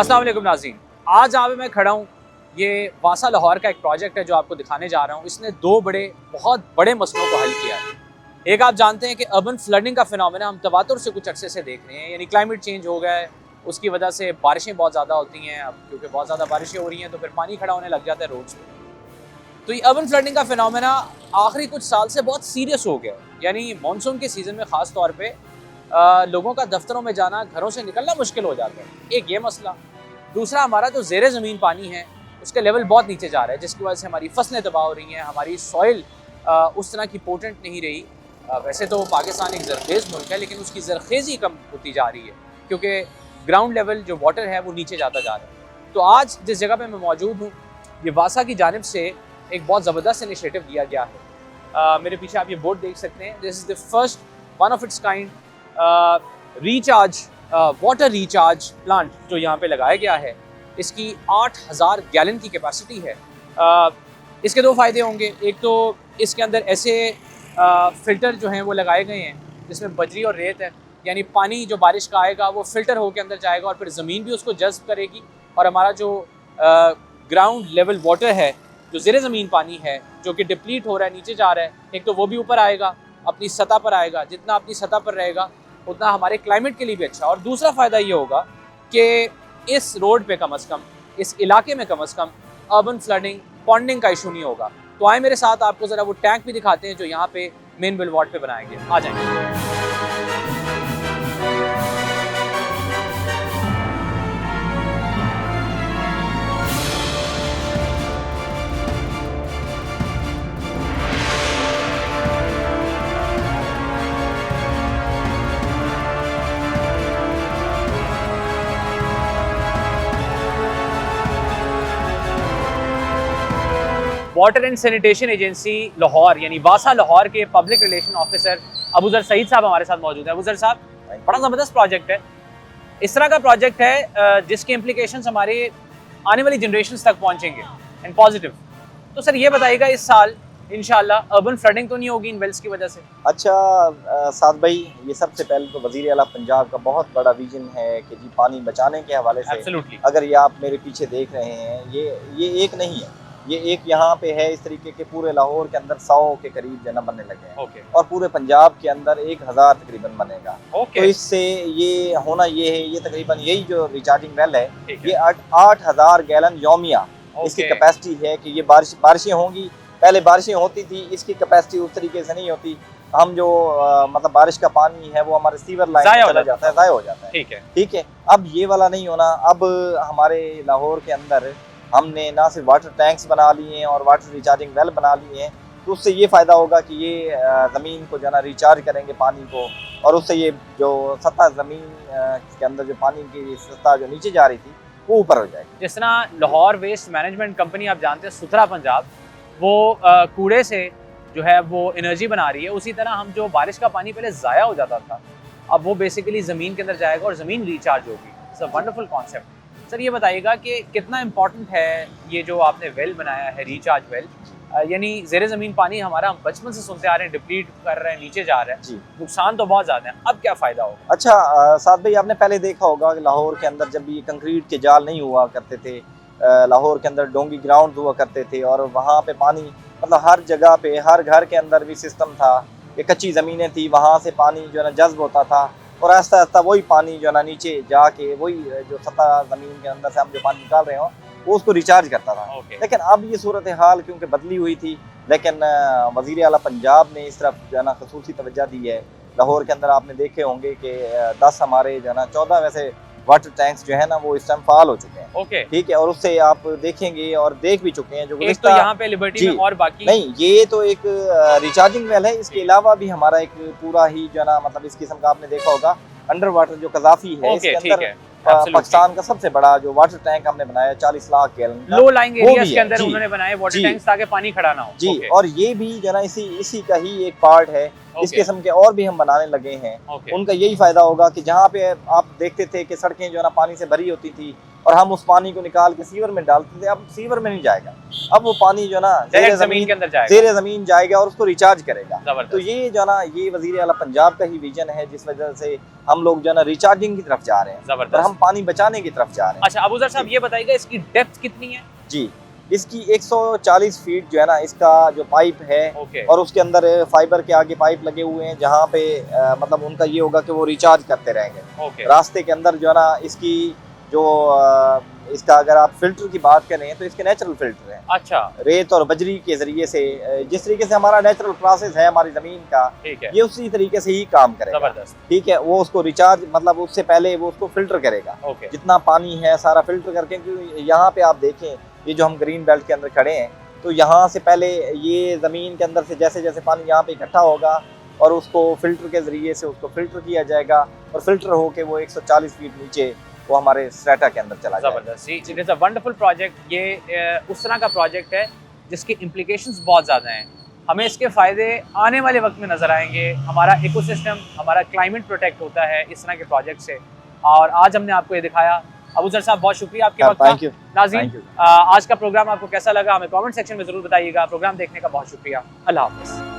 अस्सलाम वालेकुम नाज़रीन, आज जहाँ पे मैं खड़ा हूँ ये वासा लाहौर का एक प्रोजेक्ट है जो आपको दिखाने जा रहा हूँ। इसने दो बहुत बड़े मसलों को हल किया है। एक, आप जानते हैं कि अर्बन फ्लडिंग का फिनोमेना हम तवातुर से कुछ अरसे से देख रहे हैं, यानी क्लाइमेट चेंज हो गया है, उसकी वजह से बारिशें बहुत ज़्यादा होती हैं। अब क्योंकि बहुत ज़्यादा बारिशें हो रही हैं तो फिर पानी खड़ा होने लग जाता है रोड्स पर। तो ये अर्बन फ्लडिंग का फिनोमेना आखिरी कुछ साल से बहुत सीरियस हो गया है, यानी मानसून के सीज़न में ख़ास तौर पर लोगों का दफ्तरों में जाना, घरों से निकलना मुश्किल हो जाता है। एक ये मसला। दूसरा, हमारा जो ज़ेरे ज़मीन पानी है उसका लेवल बहुत नीचे जा रहा है, जिसकी वजह से हमारी फसलें तबाह हो रही हैं, हमारी सॉइल उस तरह की पोटेंट नहीं रही। वैसे तो पाकिस्तान एक ज़रखेज़ मुल्क है, लेकिन उसकी ज़रखेज़ी कम होती जा रही है क्योंकि ग्राउंड लेवल जो वाटर है वो नीचे जाता जा रहा है। तो आज जिस जगह पर मैं मौजूद हूँ, ये वासा की जानिब से एक बहुत ज़बरदस्त इनिशिएटिव दिया गया है। मेरे पीछे आप ये बोर्ड देख सकते हैं। This is the first one of its kind recharge water recharge plant जो यहाँ पे लगाया गया है। इसकी 8000 गैलन की कैपेसिटी है। इसके दो फ़ायदे होंगे। एक तो इसके अंदर ऐसे फ़िल्टर जो हैं वो लगाए गए हैं जिसमें बजरी और रेत है, यानी पानी जो बारिश का आएगा वो फ़िल्टर होकर अंदर जाएगा और फिर ज़मीन भी उसको जज़्ब करेगी और हमारा जो ग्राउंड लेवल वाटर है, जो ज़ेरे ज़मीन पानी है जो कि डिप्लीट हो रहा है, नीचे जा रहा है, एक तो वो भी ऊपर आएगा, अपनी सतह पर आएगा। जितना अपनी सतह पर रहेगा उतना हमारे क्लाइमेट के लिए भी अच्छा। और दूसरा फ़ायदा ये होगा कि इस रोड पे कम से कम, इस इलाके में कम से कम अर्बन फ्लडिंग, पॉन्डिंग का इशू नहीं होगा। तो आए मेरे साथ, आपको ज़रा वो टैंक भी दिखाते हैं जो यहाँ पे मेन बुलवार्ड पे बनाएंगे। आ जाएंगे। Water and sanitation agency Lahore यानी वासा लाहौर के public relation officer Abuzar Saeed साहब हमारे साथ मौजूद हैं। अबूजर साहब, बड़ा ज़बरदस्त प्रोजेक्ट है। इस तरह का प्रोजेक्ट है जिसके इम्प्लीकेशंस हमारे आने वाली जनरेशन्स तक पहुंचेंगे एंड पॉजिटिव। तो सर ये बताइएगा, इस साल इंशाल्लाह अर्बन फ्लडिंग तो नहीं होगी इन वेल्स की वजह से? अच्छा साद भाई, ये सबसे पहले तो वज़ीर आला पंजाब का बहुत बड़ा विजन है कि जी पानी बचाने के हवाले से। Absolutely. अगर ये आप मेरे पीछे देख रहे हैं, ये एक नहीं है, ये एक यहाँ पे है। इस तरीके के पूरे लाहौर के अंदर 100 के करीब जना बनने लगे हैं। Okay. और पूरे पंजाब के अंदर 1000 तकरीबन बनेगा। Okay. तो इससे ये होना ये है, ये तकरीबन यही जो रिचार्जिंग वेल है, ये 8000 गैलन यौमिया इसकी कैपेसिटी है कि ये बारिशें होंगी। पहले बारिशें होती थी, इसकी कैपेसिटी उस तरीके से नहीं होती। हम जो मतलब बारिश का पानी है वो हमारे सीवर लाइन में चला जाता है, ज़ाया हो जाता है। ठीक है। अब ये वाला नहीं होना। अब हमारे लाहौर के अंदर हमने ना सिर्फ वाटर टैंक्स बना लिए हैं और वाटर रिचार्जिंग वेल बना लिए हैं, तो उससे ये फ़ायदा होगा कि ये ज़मीन को जो है ना रिचार्ज करेंगे पानी को, और उससे ये जो सतह ज़मीन के अंदर जो पानी की सतह जो नीचे जा रही थी वो ऊपर हो जाएगी। जिस तरह लाहौर वेस्ट मैनेजमेंट कंपनी, आप जानते हैं सुथरा पंजाब, वो कूड़े से जो है वो एनर्जी बना रही है, उसी तरह हम जो बारिश का पानी पहले ज़ाया हो जाता था, अब वो बेसिकली ज़मीन के अंदर जाएगा और ज़मीन रिचार्ज होगी। It's a wonderful concept. Sir ये बताइएगा कि कितना इम्पोर्टेंट है ये जो आपने वेल बनाया है, रिचार्ज वेल, यानी ज़ेरे ज़मीन पानी हमारा हम बचपन से सुनते आ रहे हैं डिप्लीट कर रहे हैं, नीचे जा रहा है जी, नुकसान तो बहुत ज़्यादा है। अब क्या फ़ायदा होगा? अच्छा साद भाई, आपने पहले देखा होगा कि लाहौर के अंदर जब ये कंक्रीट के जाल नहीं हुआ करते थे, लाहौर के अंदर डोंगी ग्राउंड हुआ करते थे, और वहाँ पे पानी मतलब हर जगह पे, हर घर के अंदर भी सिस्टम था कि कच्ची ज़मीनें थी, वहाँ से पानी जो है ना जज्ब होता था और आहिस्ता आहिस्ता वही पानी जो है ना नीचे जाके वही जो सतह ज़मीन के अंदर से हम जो पानी निकाल रहे हो वो उसको रिचार्ज करता था। लेकिन अब ये सूरत हाल क्योंकि बदली हुई थी, लेकिन वज़ीर आला पंजाब ने इस तरफ जो है ना खसूसी तवज्जो दी है। लाहौर के अंदर आपने देखे होंगे कि 10 हमारे जो है ना 14 वैसे वाटर टैंक्स जो है ना वो इस टाइम फाल हो चुके हैं। ठीक है। और उससे आप देखेंगे और देख भी चुके हैं जो एक तो यहाँ पे लिबर्टी में, और बाकी नहीं, ये तो एक रिचार्जिंग वेल है। इसके अलावा भी हमारा एक पूरा ही जो है ना मतलब इस किस्म का आपने देखा होगा अंडर वाटर जो कज़ाफ़ी है, इसके अंदर पाकिस्तान का सबसे बड़ा जो वाटर टैंक हमने बनाया 40 लाख गैलन का, लो लाइंग एरियाज के अंदर उन्होंने बनाए वाटर टैंक्स ताकि पानी खड़ा ना हो जी। और ये भी जो ना इसी का ही एक पार्ट है। इस किस्म के और भी हम बनाने लगे हैं। उनका यही फायदा होगा कि जहाँ पे आप देखते थे कि सड़कें जो है ना पानी से भरी होती थी और हम उस पानी को निकाल के सीवर में डालते थे। अब सीवर में नहीं जाएगा, अब वो पानी जो है ना डायरेक्ट जमीन के अंदर जाएगा, ज़ेरे ज़मीन जाएगा और उसको रिचार्ज करेगा। जबरदस्त। तो ये जो है ना, ये वज़ीर आला पंजाब का ही विजन है, जिस वजह से हम लोग जो है ना रिचार्जिंग की तरफ जा रहे हैं और हम पानी बचाने की तरफ जा रहे हैं। अच्छा अबूजर साहब, ये बताइएगा इसकी डेप्थ कितनी है? जी, इसकी 140 फीट जो है ना इसका जो पाइप है, और उसके अंदर फाइबर के आगे पाइप लगे हुए हैं, जहाँ पे मतलब उनका ये होगा कि वो रिचार्ज करते रहेंगे। रास्ते के अंदर जो है ना इसकी जो इसका अगर आप फिल्टर की बात करें तो इसके नेचुरल फिल्टर हैं। अच्छा, रेत और बजरी के जरिए से, जिस तरीके से हमारा नेचुरल प्रोसेस है हमारी जमीन का, ठीक है, ये उसी तरीके से ही काम करेगा। जबरदस्त। ठीक है, वो उसको रिचार्ज मतलब उससे पहले वो उसको फिल्टर करेगा, जितना पानी है सारा फिल्टर करके। क्योंकि यहाँ पे आप देखें, ये जो हम ग्रीन बेल्ट के अंदर खड़े हैं, तो यहाँ से पहले ये ज़मीन के अंदर से जैसे जैसे पानी यहाँ पे इकट्ठा होगा और उसको फिल्टर के ज़रिए से उसको फिल्टर किया जाएगा, और फिल्टर होके वो 140 फीट नीचे वो हमारे स्ट्रेटा के अंदर चला जाएगा। जबरदस्त। It is a wonderful project. ये उस तरह का प्रोजेक्ट है जिसके इम्प्लीकेशंस बहुत ज़्यादा हैं। हमें इसके फ़ायदे आने वाले वक्त में नज़र आएंगे। हमारा इकोसिस्टम, हमारा क्लाइमेट प्रोटेक्ट होता है इस तरह के प्रोजेक्ट से, और आज हमने आपको ये दिखाया। अबूजर साहब, बहुत शुक्रिया आपके वक्त का। नाज़रीन, आज का प्रोग्राम आपको कैसा लगा हमें कमेंट सेक्शन में ज़रूर बताइएगा। प्रोग्राम देखने का बहुत शुक्रिया। अल्लाह हाफ़िज़।